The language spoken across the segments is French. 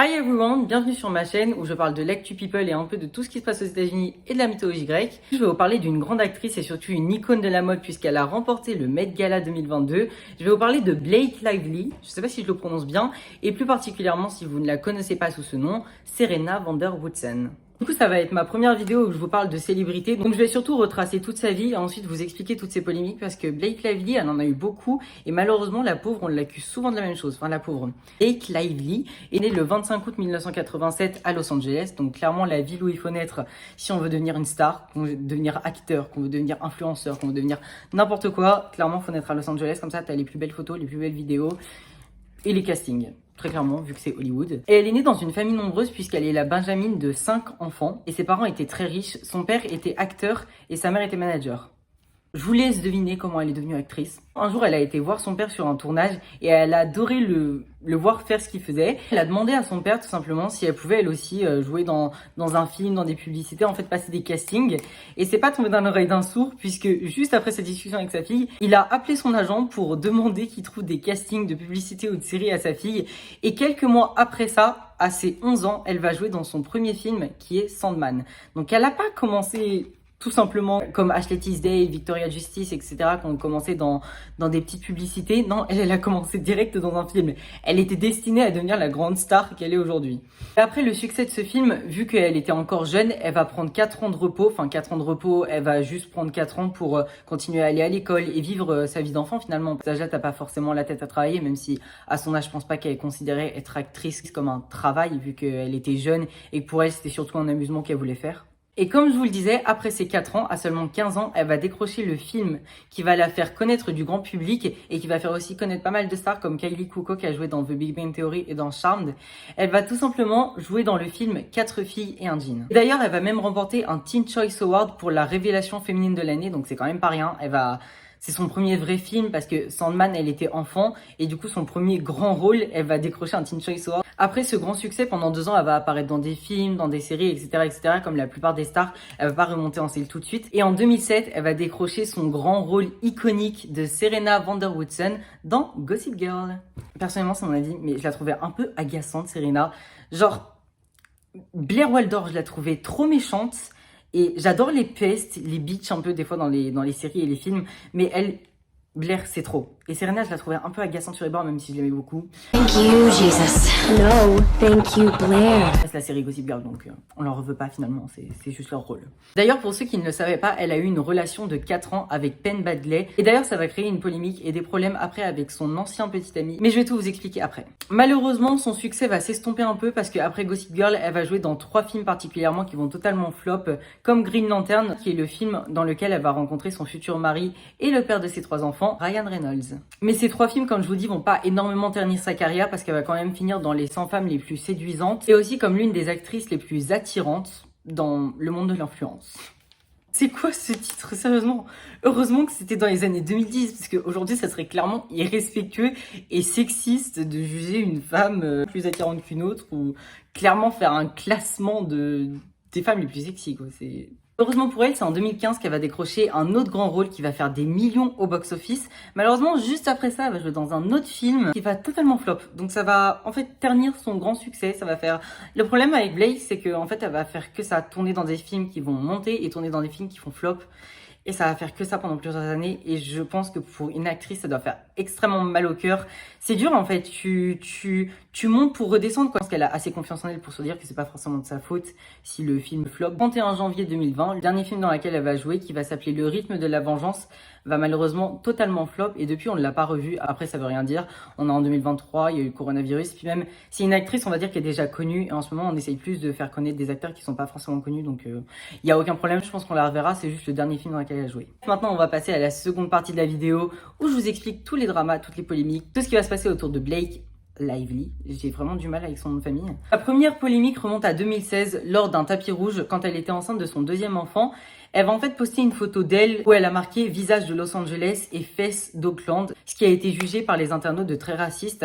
Hi everyone, bienvenue sur ma chaîne où je parle de l'actu people et un peu de tout ce qui se passe aux États-Unis et de la mythologie grecque. Je vais vous parler d'une grande actrice et surtout une icône de la mode puisqu'elle a remporté le Met Gala 2022. Je vais vous parler de Blake Lively, je sais pas si je le prononce bien, et plus particulièrement si vous ne la connaissez pas sous ce nom, Serena van der Woodsen. Du coup, ça va être ma première vidéo où je vous parle de célébrité. Donc, je vais surtout retracer toute sa vie et ensuite vous expliquer toutes ces polémiques parce que Blake Lively, elle en a eu beaucoup et malheureusement, la pauvre, on l'accuse souvent de la même chose. Enfin, la pauvre. Blake Lively est née le 25 août 1987 à Los Angeles. Donc, clairement, la ville où il faut naître si on veut devenir une star, qu'on veut devenir acteur, qu'on veut devenir influenceur, qu'on veut devenir n'importe quoi. Clairement, faut naître à Los Angeles. Comme ça, t'as les plus belles photos, les plus belles vidéos et les castings. Très clairement, vu que c'est Hollywood. Et elle est née dans une famille nombreuse puisqu'elle est la benjamine de 5 enfants. Et ses parents étaient très riches. Son père était acteur et sa mère était manager. Je vous laisse deviner comment elle est devenue actrice. Un jour, elle a été voir son père sur un tournage et elle a adoré le voir faire ce qu'il faisait. Elle a demandé à son père tout simplement si elle pouvait elle aussi jouer dans un film, dans des publicités, en fait passer des castings. Et c'est pas tombé dans l'oreille d'un sourd puisque juste après cette discussion avec sa fille, il a appelé son agent pour demander qu'il trouve des castings de publicité ou de série à sa fille. Et quelques mois après ça, à ses 11 ans, elle va jouer dans son premier film qui est Sandman. Donc elle n'a pas commencé tout simplement comme Ashley Tisdale, Victoria Justice, etc. qui ont commencé dans des petites publicités. Non, elle a commencé direct dans un film. Elle était destinée à devenir la grande star qu'elle est aujourd'hui. Après le succès de ce film, vu qu'elle était encore jeune, elle va prendre 4 ans de repos. Enfin, 4 ans de repos, elle va juste prendre 4 ans pour continuer à aller à l'école et vivre sa vie d'enfant finalement. À cet âge-là, t'as pas forcément la tête à travailler, même si à son âge, je pense pas qu'elle considérait être actrice comme un travail, vu qu'elle était jeune et que pour elle, c'était surtout un amusement qu'elle voulait faire. Et comme je vous le disais, après ses 4 ans, à seulement 15 ans, elle va décrocher le film qui va la faire connaître du grand public et qui va faire aussi connaître pas mal de stars comme Kylie Cuoco qui a joué dans The Big Bang Theory et dans Charmed. Elle va tout simplement jouer dans le film 4 filles et un jean. D'ailleurs, elle va même remporter un Teen Choice Award pour la révélation féminine de l'année, donc c'est quand même pas rien. C'est son premier vrai film parce que Sandman, elle était enfant et du coup son premier grand rôle, elle va décrocher un Teen Choice Award. Après ce grand succès, pendant 2 ans, elle va apparaître dans des films, dans des séries, etc., comme la plupart des stars. Elle va pas remonter en selle tout de suite. Et en 2007, elle va décrocher son grand rôle iconique de Serena van der Woodsen dans Gossip Girl. Personnellement, c'est mon avis, mais je la trouvais un peu agaçante, Serena. Genre, Blair Waldorf, je la trouvais trop méchante. Et j'adore les pestes, les bitches un peu des fois dans les séries et les films, mais Blair, c'est trop. Et Serena, je la trouvais un peu agaçante sur les bords, même si je l'aimais beaucoup. Thank you, Jesus. No, thank you, Blair. C'est la série Gossip Girl, donc on leur veut pas finalement, c'est juste leur rôle. D'ailleurs, pour ceux qui ne le savaient pas, elle a eu une relation de 4 ans avec Penn Badgley. Et d'ailleurs, ça va créer une polémique et des problèmes après avec son ancien petit ami. Mais je vais tout vous expliquer après. Malheureusement, son succès va s'estomper un peu parce qu'après Gossip Girl, elle va jouer dans 3 films particulièrement qui vont totalement flop, comme Green Lantern, qui est le film dans lequel elle va rencontrer son futur mari et le père de ses 3 enfants, Ryan Reynolds. Mais ces 3 films, comme je vous dis, vont pas énormément ternir sa carrière parce qu'elle va quand même finir dans les 100 femmes les plus séduisantes et aussi comme l'une des actrices les plus attirantes dans le monde de l'influence. C'est quoi ce titre, sérieusement? Heureusement que c'était dans les années 2010 parce qu'aujourd'hui ça serait clairement irrespectueux et sexiste de juger une femme plus attirante qu'une autre ou clairement faire un classement des femmes les plus sexy, quoi. Heureusement pour elle, c'est en 2015 qu'elle va décrocher un autre grand rôle qui va faire des millions au box-office. Malheureusement, juste après ça, elle va jouer dans un autre film qui va totalement flop. Donc ça va en fait ternir son grand succès. Ça va faire. Le problème avec Blake, c'est qu'en fait, elle va faire que ça, tourner dans des films qui vont monter et tourner dans des films qui font flop. Et ça va faire que ça pendant plusieurs années. Et je pense que pour une actrice, ça doit faire extrêmement mal au cœur. C'est dur en fait. Tu montes pour redescendre, quoi. Parce qu'elle a assez confiance en elle pour se dire que c'est pas forcément de sa faute si le film flop. 31 janvier 2020, le dernier film dans lequel elle va jouer, qui va s'appeler Le rythme de la vengeance, va malheureusement totalement flop. Et depuis, on ne l'a pas revu. Après, ça veut rien dire. On est en 2023, il y a eu le coronavirus. Puis même, c'est une actrice, on va dire, qui est déjà connue. Et en ce moment, on essaye plus de faire connaître des acteurs qui sont pas forcément connus. Donc, il y a aucun problème. Je pense qu'on la reverra. C'est juste le dernier film dans lequel elle a joué. Maintenant, on va passer à la seconde partie de la vidéo où je vous explique tous les dramas, toutes les polémiques, tout ce qui va se passer autour de Blake Lively. J'ai vraiment du mal avec son nom de famille. La première polémique remonte à 2016 lors d'un tapis rouge quand elle était enceinte de son 2e enfant. Elle va en fait poster une photo d'elle où elle a marqué visage de Los Angeles et fesses d'Oakland, ce qui a été jugé par les internautes de très raciste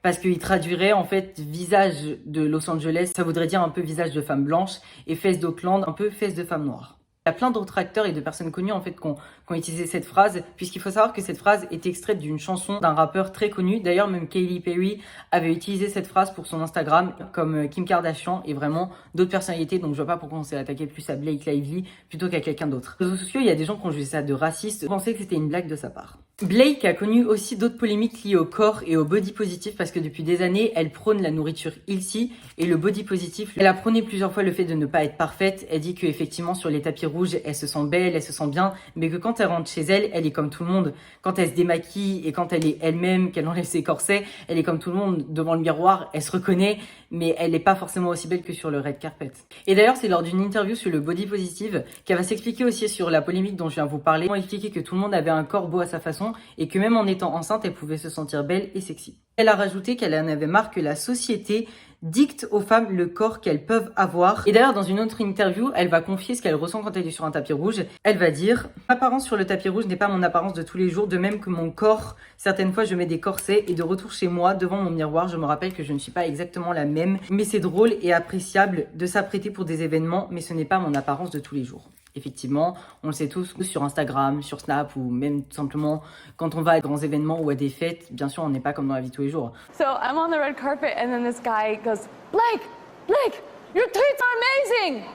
parce qu'il traduirait en fait visage de Los Angeles, ça voudrait dire un peu visage de femme blanche et fesses d'Oakland, un peu fesses de femme noire. Il y a plein d'autres acteurs et de personnes connues en fait qui ont utilisé cette phrase, puisqu'il faut savoir que cette phrase est extraite d'une chanson d'un rappeur très connu. D'ailleurs, même Katy Perry avait utilisé cette phrase pour son Instagram, comme Kim Kardashian et vraiment d'autres personnalités. Donc je vois pas pourquoi on s'est attaqué plus à Blake Lively plutôt qu'à quelqu'un d'autre. Sur les réseaux sociaux, il y a des gens qui ont jugé ça de raciste, pensaient que c'était une blague de sa part. Blake a connu aussi d'autres polémiques liées au corps et au body positif parce que depuis des années, elle prône la nourriture healthy et le body positif. Elle a prôné plusieurs fois le fait de ne pas être parfaite. Elle dit qu'effectivement sur les tapis rouges, elle se sent belle, elle se sent bien, mais que quand elle rentre chez elle, elle est comme tout le monde. Quand elle se démaquille et quand elle est elle-même, qu'elle enlève ses corsets, elle est comme tout le monde devant le miroir, elle se reconnaît, mais elle n'est pas forcément aussi belle que sur le red carpet. Et d'ailleurs, c'est lors d'une interview sur le body positive qu'elle va s'expliquer aussi sur la polémique dont je viens vous parler. Elle va expliquer que tout le monde avait un corps beau à sa façon et que même en étant enceinte, elle pouvait se sentir belle et sexy. Elle a rajouté qu'elle en avait marre que la société dicte aux femmes le corps qu'elles peuvent avoir. Et d'ailleurs, dans une autre interview, elle va confier ce qu'elle ressent quand elle est sur un tapis rouge. Elle va dire « L'apparence sur le tapis rouge n'est pas mon apparence de tous les jours, de même que mon corps. Certaines fois, je mets des corsets et de retour chez moi, devant mon miroir, je me rappelle que je ne suis pas exactement la même. Mais c'est drôle et appréciable de s'apprêter pour des événements, mais ce n'est pas mon apparence de tous les jours. » Effectivement, on le sait tous sur Instagram, sur Snap ou même tout simplement quand on va à de grands événements ou à des fêtes, bien sûr, on n'est pas comme dans la vie de tous les jours. So I'm on the red carpet and then this guy goes, Blake, your tweets are amazing.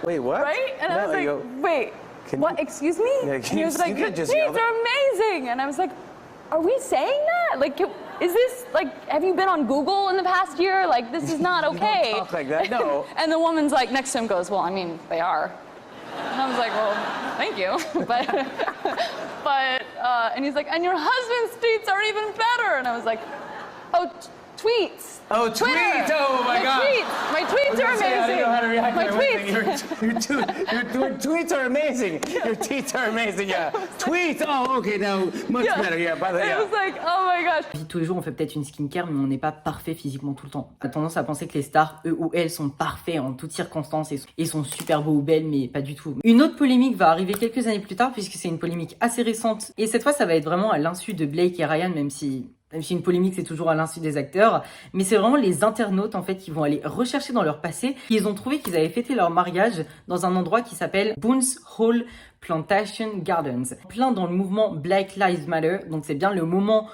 Wait, what? Right? And I was like, wait, what? Excuse me? Yeah, and he was like, your tweets are amazing. And I was like, are we saying that? Like, is this, like, have you been on Google in the past year? Like, this is not okay. Don't talk like that, no. And the woman's like, next to him goes, well, I mean, they are. And I was like, well, thank you. And he's like, and your husband's tweets are even better. And I was like, oh, tweets. Oh, Twitter. tweets! Oh my God! My tweets are amazing. I don't know how to react My to tweets. Your tweets are amazing. Your tweets are amazing. Yeah. Tweets. Oh, okay. Now much better. Yeah. By the It was like, oh my gosh. Tous les jours, on fait peut-être une skincare, mais on n'est pas parfait physiquement tout le temps. On a tendance à penser que les stars, eux ou elles, sont parfaits en toutes circonstances et sont super beaux ou belles, mais pas du tout. Une autre polémique va arriver quelques années plus tard, puisque c'est une polémique assez récente. Et cette fois, ça va être vraiment à l'insu de Blake et Ryan, même si une polémique, c'est toujours à l'insu des acteurs, mais c'est vraiment les internautes en fait qui vont aller rechercher dans leur passé. Ils ont trouvé qu'ils avaient fêté leur mariage dans un endroit qui s'appelle Boone's Hall Plantation Gardens, plein dans le mouvement Black Lives Matter. Donc c'est bien le moment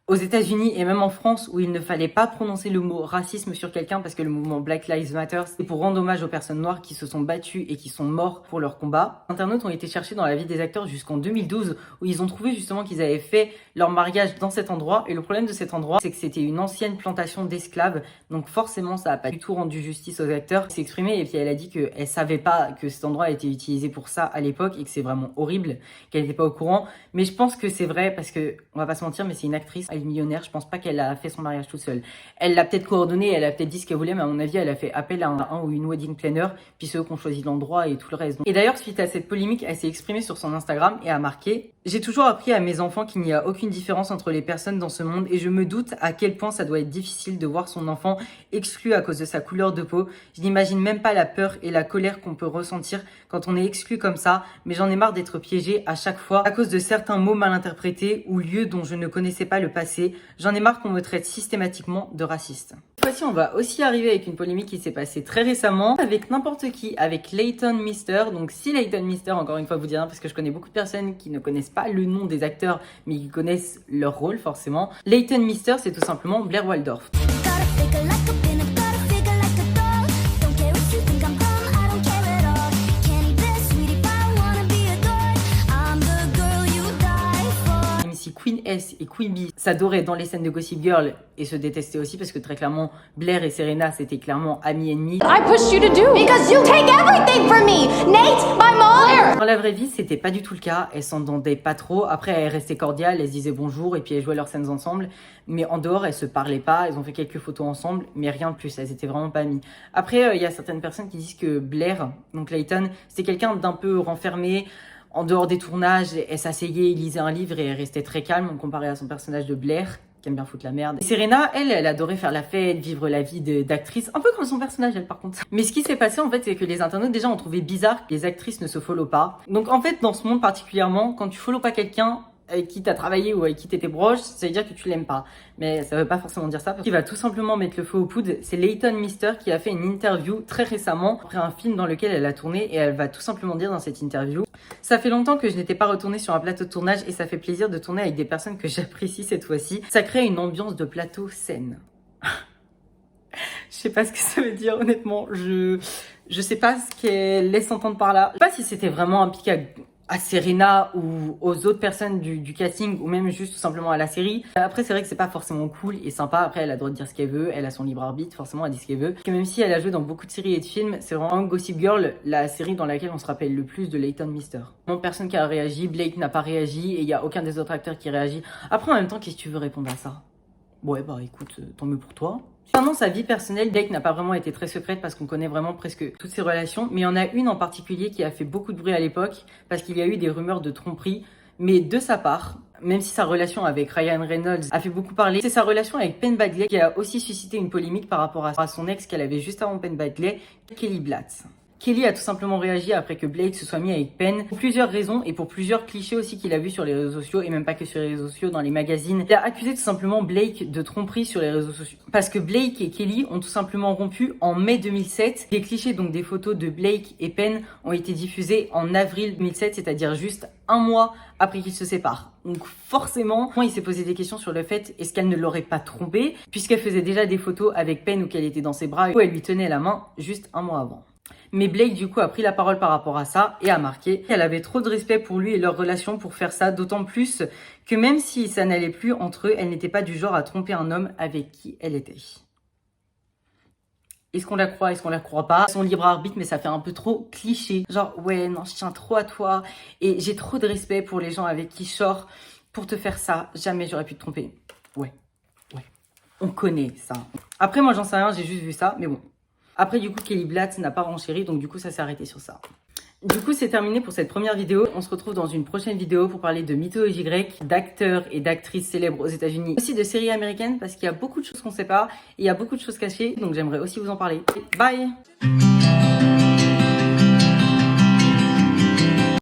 aux États-Unis et même en France où il ne fallait pas prononcer le mot racisme sur quelqu'un parce que le mouvement Black Lives Matter, c'est pour rendre hommage aux personnes noires qui se sont battues et qui sont morts pour leur combat. Les internautes ont été cherchés dans la vie des acteurs jusqu'en 2012 où ils ont trouvé justement qu'ils avaient fait leur mariage dans cet endroit. Et le problème de cet endroit, c'est que c'était une ancienne plantation d'esclaves. Donc forcément, ça n'a pas du tout rendu justice aux acteurs. Elle s'est exprimée et puis elle a dit qu'elle savait pas que cet endroit a été utilisé pour ça à l'époque et que c'est vraiment horrible, qu'elle n'était pas au courant. Mais je pense que c'est vrai parce que, on va pas se mentir, mais c'est une actrice, elle est millionnaire. Je pense pas qu'elle a fait son mariage toute seule. Elle l'a peut-être coordonné, elle a peut-être dit ce qu'elle voulait, mais à mon avis, elle a fait appel à un ou une wedding planner, puis ceux qui ont choisi l'endroit et tout le reste. Et d'ailleurs, suite à cette polémique, elle s'est exprimée sur son Instagram et a marqué « J'ai toujours appris à mes enfants qu'il n'y a aucune différence entre les personnes dans ce monde et je me doute à quel point ça doit être difficile de voir son enfant exclu à cause de sa couleur de peau. Je n'imagine même pas la peur et la colère qu'on peut ressentir quand on est exclu comme ça, mais j'en ai marre d'être piégée à chaque fois à cause de certains mots mal interprétés ou lieux dont je ne connaissais pas le passé. J'en ai marre qu'on me traite systématiquement de raciste. » Cette fois-ci, on va aussi arriver avec une polémique qui s'est passée très récemment avec n'importe qui, avec Leighton Meester. Donc si Leighton Meester, encore une fois, vous dit rien, parce que je connais beaucoup de personnes qui ne connaissent pas le nom des acteurs, mais qui connaissent leur rôle forcément. Leighton Meester, c'est tout simplement Blair Waldorf. Queen S et Queen B s'adoraient dans les scènes de Gossip Girl et se détestaient aussi parce que très clairement Blair et Serena c'était clairement amis ennemis. I pushed you to do because you take everything from me. Nate, my mom. Dans la vraie vie, c'était pas du tout le cas. Elles s'entendaient pas trop. Après, elles restaient cordiales, elles se disaient bonjour et puis elles jouaient leurs scènes ensemble. Mais en dehors, elles se parlaient pas. Elles ont fait quelques photos ensemble, mais rien de plus. Elles étaient vraiment pas amies. Après, il y a certaines personnes qui disent que Blair, donc Leighton, c'était quelqu'un d'un peu renfermé. En dehors des tournages, elle s'asseyait, il lisait un livre et elle restait très calme comparé à son personnage de Blair, qui aime bien foutre la merde. Et Serena, elle adorait faire la fête, vivre la vie d'actrice, un peu comme son personnage, elle, par contre. Mais ce qui s'est passé, en fait, c'est que les internautes, déjà, ont trouvé bizarre que les actrices ne se follow pas. Donc, en fait, dans ce monde particulièrement, quand tu follow pas quelqu'un, avec qui t'as travaillé ou avec qui t'étais proche, ça veut dire que tu l'aimes pas. Mais ça veut pas forcément dire ça. Parce qu'il va tout simplement mettre le feu aux poudres. C'est Leighton Meester qui a fait une interview très récemment après un film dans lequel elle a tourné et elle va tout simplement dire dans cette interview: ça fait longtemps que je n'étais pas retournée sur un plateau de tournage et ça fait plaisir de tourner avec des personnes que j'apprécie cette fois-ci. Ça crée une ambiance de plateau saine. Je sais pas ce que ça veut dire, honnêtement. Je sais pas ce qu'elle laisse entendre par là. Je sais pas si c'était vraiment un pic à Serena ou aux autres personnes du casting ou même juste tout simplement à la série. Après, c'est vrai que c'est pas forcément cool et sympa. Après, elle a le droit de dire ce qu'elle veut. Elle a son libre arbitre. Forcément, elle dit ce qu'elle veut. Et même si elle a joué dans beaucoup de séries et de films, c'est vraiment Gossip Girl, la série dans laquelle on se rappelle le plus de Leighton Meester. Bon, personne qui a réagi. Blake n'a pas réagi et il y a aucun des autres acteurs qui réagit. Après, en même temps, qu'est-ce que tu veux répondre à ça? Ouais, bah écoute, tant mieux pour toi. Concernant sa vie personnelle, Blake n'a pas vraiment été très secrète parce qu'on connaît vraiment presque toutes ses relations, mais il y en a une en particulier qui a fait beaucoup de bruit à l'époque parce qu'il y a eu des rumeurs de tromperie, mais de sa part, même si sa relation avec Ryan Reynolds a fait beaucoup parler, c'est sa relation avec Penn Badgley qui a aussi suscité une polémique par rapport à son ex qu'elle avait juste avant Penn Badgley, Kelly Blatz. Kelly a tout simplement réagi après que Blake se soit mis avec Penn pour plusieurs raisons et pour plusieurs clichés aussi qu'il a vus sur les réseaux sociaux et même pas que sur les réseaux sociaux, dans les magazines. Il a accusé tout simplement Blake de tromperie sur les réseaux sociaux parce que Blake et Kelly ont tout simplement rompu en mai 2007. Des clichés, donc des photos de Blake et Penn, ont été diffusés en avril 2007, c'est-à-dire juste un mois après qu'ils se séparent. Donc forcément, il s'est posé des questions sur le fait est-ce qu'elle ne l'aurait pas trompé puisqu'elle faisait déjà des photos avec Penn où qu'elle était dans ses bras et où elle lui tenait la main juste un mois avant. Mais Blake, du coup, a pris la parole par rapport à ça et a marqué qu'elle avait trop de respect pour lui et leur relation pour faire ça, d'autant plus que même si ça n'allait plus entre eux, elle n'était pas du genre à tromper un homme avec qui elle était. Est-ce qu'on la croit, est-ce qu'on la croit pas? Son libre arbitre, mais ça fait un peu trop cliché. Genre, ouais, non, je tiens trop à toi et j'ai trop de respect pour les gens avec qui je sors. Pour te faire ça, jamais j'aurais pu te tromper. Ouais. On connaît ça. Après, moi, j'en sais rien, j'ai juste vu ça, mais bon. Après, du coup, Kelly Blatz n'a pas renchéri, donc du coup, ça s'est arrêté sur ça. Du coup, c'est terminé pour cette première vidéo. On se retrouve dans une prochaine vidéo pour parler de mythologie grecque, d'acteurs et d'actrices célèbres aux États-Unis, aussi de séries américaines, parce qu'il y a beaucoup de choses qu'on sait pas, et il y a beaucoup de choses cachées, donc j'aimerais aussi vous en parler. Bye!